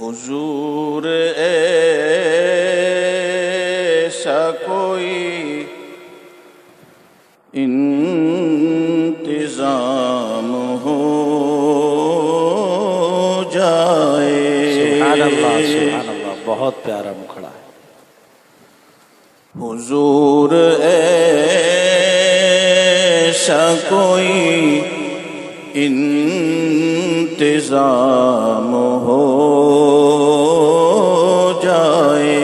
حضور ایسا کوئی انتظام ہو جائے. سبحان اللہ سبحان اللہ، بہت پیارا مکھڑا ہے. حضور ایسا کوئی انتظام ہو جائے.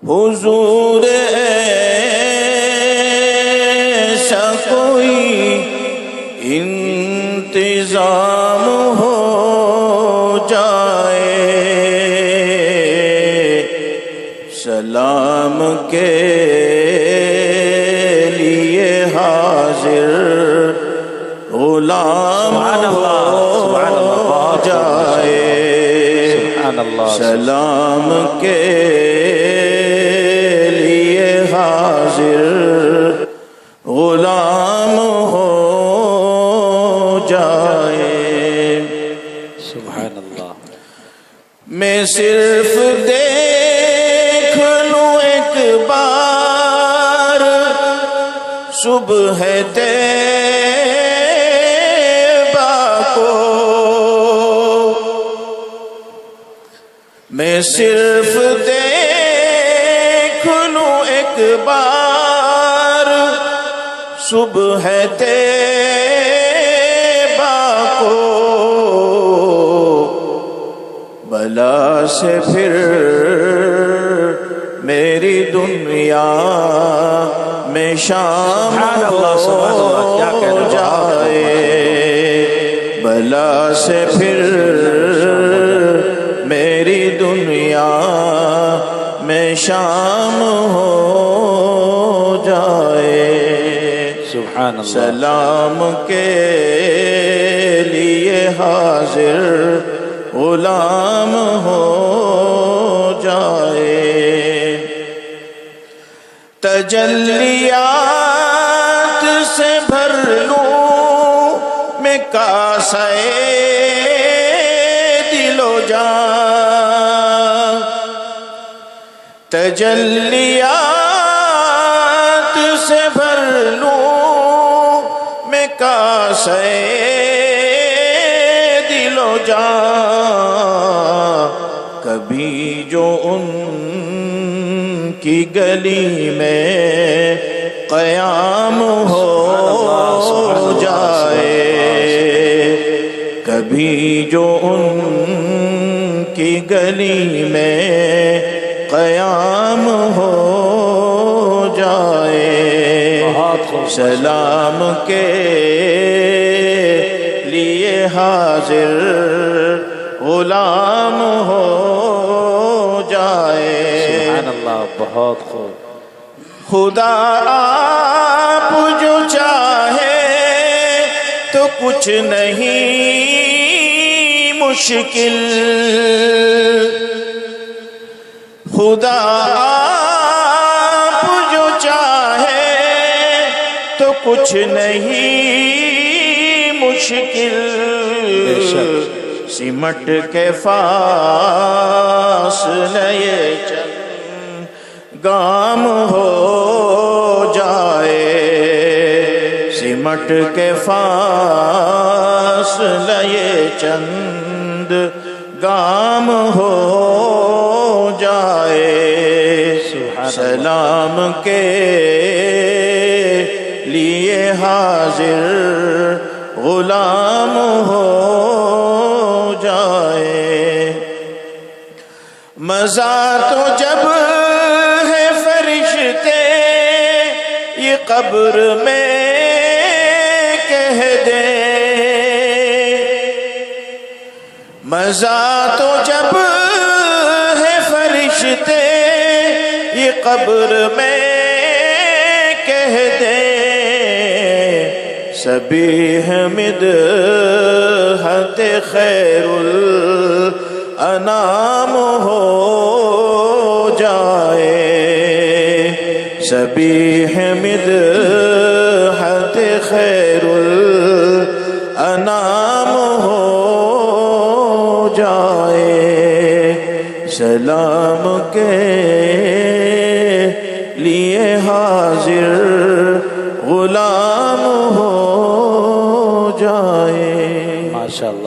حضور ایسا کوئی انتظام ہو جائے. سلام کے لیے حاضر غلام ہو جائے. سلام کے لیے حاضر غلام ہو جائے. سبحان اللہ. میں صرف دیکھ لوں ایک بار صبح طیبہ کو. میں صرف دیکھ لوں ایک بار صبح طیبہ کو. بلا سے پھر میری دنیا میں شام ہو جائے. بلا سے پھر میری دنیا میں شام ہو جائے. سبحان اللہ. سلام کے لیے حاضر غلام ہو جائے. تجلیات سے بھر لوں میں کاسہ دل و جان. تجلیات سے بھر لوں میں کاسہ دل و جان. کبھی جو ان کی گلی میں قیام ہو جائے. کبھی جو ان کی گلی میں قیام ہو جائے. سلام کے لیے حاضر غلام ہو جائے. سبحان اللہ، بہت خوب. خدا آپ جو چاہے تو کچھ نہیں مشکل. خدا آپ جو چاہے تو کچھ نہیں مشکل. سمٹ کے فاصلے چند گام ہو جائے. سمٹ کے فاصلے چند گام ہو جائے. سلام کے لیے حاضر غلام ہو جائے. مزہ تو جب ہے فرشتے یہ قبر میں کہہ دے. مزہ تو جب ہے فرشتے یہ قبر میں کہہ دے. سبیح مدحت خیر الانام ہو جائے. سبیح مدحت خیر الانام ہو سلام کے لیے حاضر غلام ہو جائے. ماشاء اللہ.